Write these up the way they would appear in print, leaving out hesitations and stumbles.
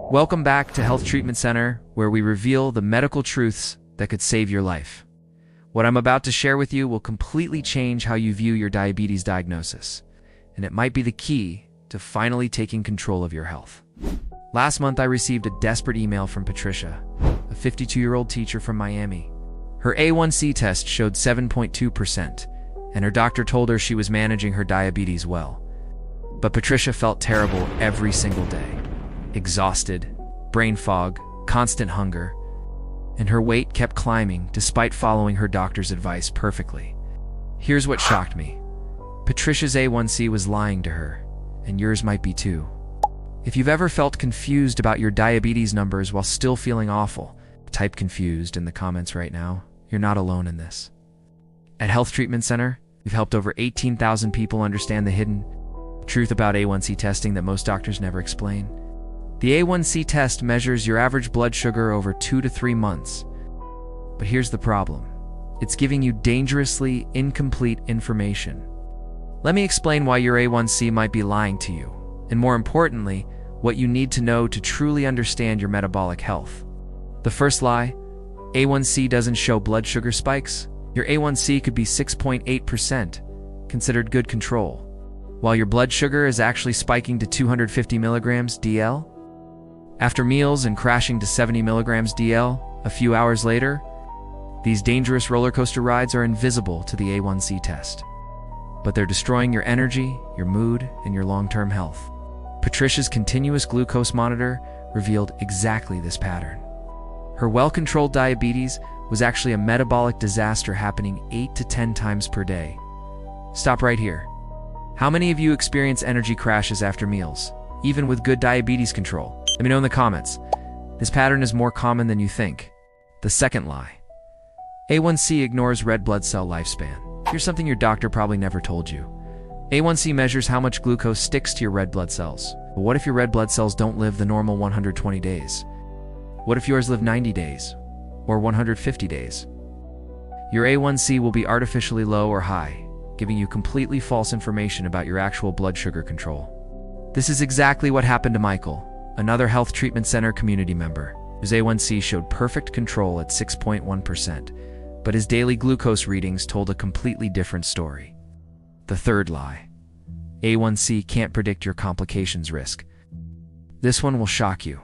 Welcome back to Health Treatment Center, where we reveal the medical truths that could save your life. What I'm about to share with you will completely change how you view your diabetes diagnosis, and it might be the key to finally taking control of your health. Last month, I received a desperate email from Patricia, a 52-year-old teacher from Miami. Her A1C test showed 7.2%, and her doctor told her she was managing her diabetes well. But Patricia felt terrible every single day. Exhausted, brain fog, constant hunger, and her weight kept climbing despite following her doctor's advice perfectly. Here's what shocked me. Patricia's A1C was lying to her, and yours might be too. If you've ever felt confused about your diabetes numbers while still feeling awful, type confused in the comments right now. You're not alone in this. At Health Treatment Center, we've helped over 18,000 people understand the hidden truth about A1C testing that most doctors never explain. The A1C test measures your average blood sugar over 2 to 3 months. But here's the problem. It's giving you dangerously incomplete information. Let me explain why your A1C might be lying to you, and more importantly, what you need to know to truly understand your metabolic health. The first lie, A1C doesn't show blood sugar spikes. Your A1C could be 6.8%, considered good control, while your blood sugar is actually spiking to 250 milligrams DL. After meals and crashing to 70 milligrams DL a few hours later, these dangerous roller coaster rides are invisible to the A1C test. But they're destroying your energy, your mood, and your long-term health. Patricia's continuous glucose monitor revealed exactly this pattern. Her well-controlled diabetes was actually a metabolic disaster happening 8 to 10 times per day. Stop right here. How many of you experience energy crashes after meals, even with good diabetes control? Let me know in the comments. This pattern is more common than you think. The second lie. A1C ignores red blood cell lifespan. Here's something your doctor probably never told you. A1C measures how much glucose sticks to your red blood cells. But what if your red blood cells don't live the normal 120 days? What if yours live 90 days? Or 150 days? Your A1C will be artificially low or high, giving you completely false information about your actual blood sugar control. This is exactly what happened to Michael, another Health Treatment Center community member, whose A1C showed perfect control at 6.1%, but his daily glucose readings told a completely different story. The third lie. A1C can't predict your complications risk. This one will shock you.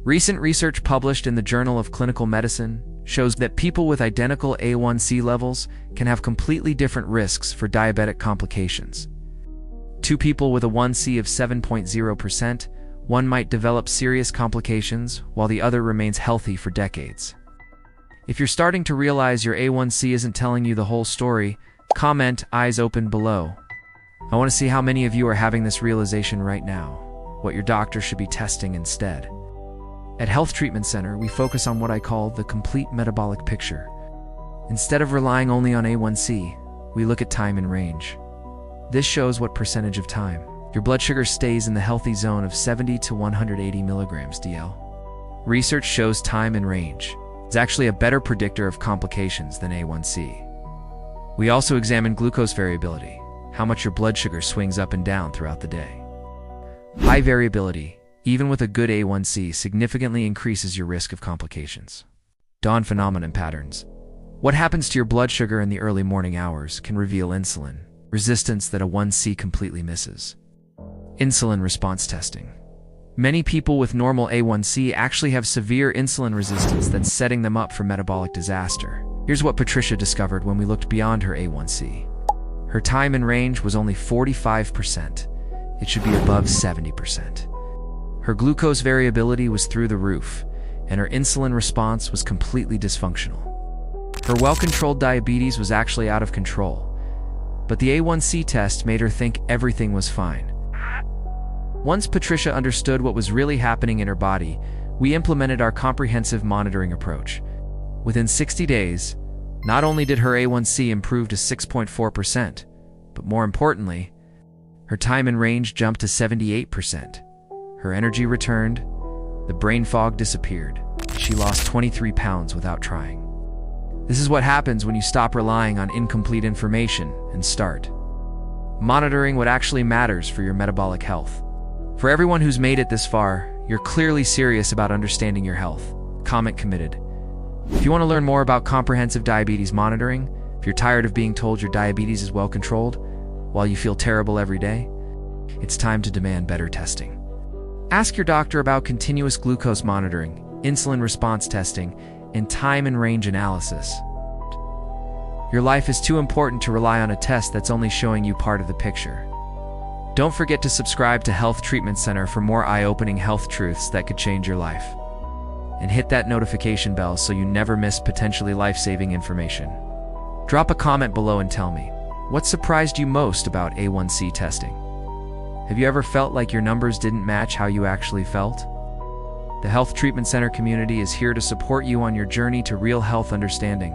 Recent research published in the Journal of Clinical Medicine shows that people with identical A1C levels can have completely different risks for diabetic complications. Two people with a 1C of 7.0%, one might develop serious complications while the other remains healthy for decades. If you're starting to realize your A1C isn't telling you the whole story, comment eyes open below. I want to see how many of you are having this realization right now, what your doctor should be testing instead. At Health Treatment Center, we focus on what I call the complete metabolic picture. Instead of relying only on A1C, we look at time and range. This shows what percentage of time your blood sugar stays in the healthy zone of 70 to 180 milligrams DL. Research shows time and range is actually a better predictor of complications than A1C. We also examine glucose variability, how much your blood sugar swings up and down throughout the day. High variability, even with a good A1C, significantly increases your risk of complications. Dawn phenomenon patterns. What happens to your blood sugar in the early morning hours can reveal insulin resistance that a 1C completely misses. Insulin response testing. Many people with normal A1C actually have severe insulin resistance that's setting them up for metabolic disaster. Here's what Patricia discovered when we looked beyond her A1C. Her time in range was only 45%. It should be above 70%. Her glucose variability was through the roof, and her insulin response was completely dysfunctional. Her well-controlled diabetes was actually out of control, but the A1C test made her think everything was fine. Once Patricia understood what was really happening in her body, we implemented our comprehensive monitoring approach. Within 60 days, not only did her A1C improve to 6.4%, but more importantly, her time in range jumped to 78%. Her energy returned, the brain fog disappeared. She lost 23 pounds without trying. This is what happens when you stop relying on incomplete information and start monitoring what actually matters for your metabolic health. For everyone who's made it this far, You're clearly serious about understanding your health. Comment committed. If you want to learn more about comprehensive diabetes monitoring, if you're tired of being told your diabetes is well controlled while you feel terrible every day, it's time to demand better testing. Ask your doctor about continuous glucose monitoring, insulin response testing, and time and range analysis. Your life is too important to rely on a test that's only showing you part of the picture. Don't forget to subscribe to Health Treatment Center for more eye-opening health truths that could change your life. And hit that notification bell so you never miss potentially life-saving information. Drop a comment below and tell me, what surprised you most about A1C testing? Have you ever felt like your numbers didn't match how you actually felt? The Health Treatment Center community is here to support you on your journey to real health understanding.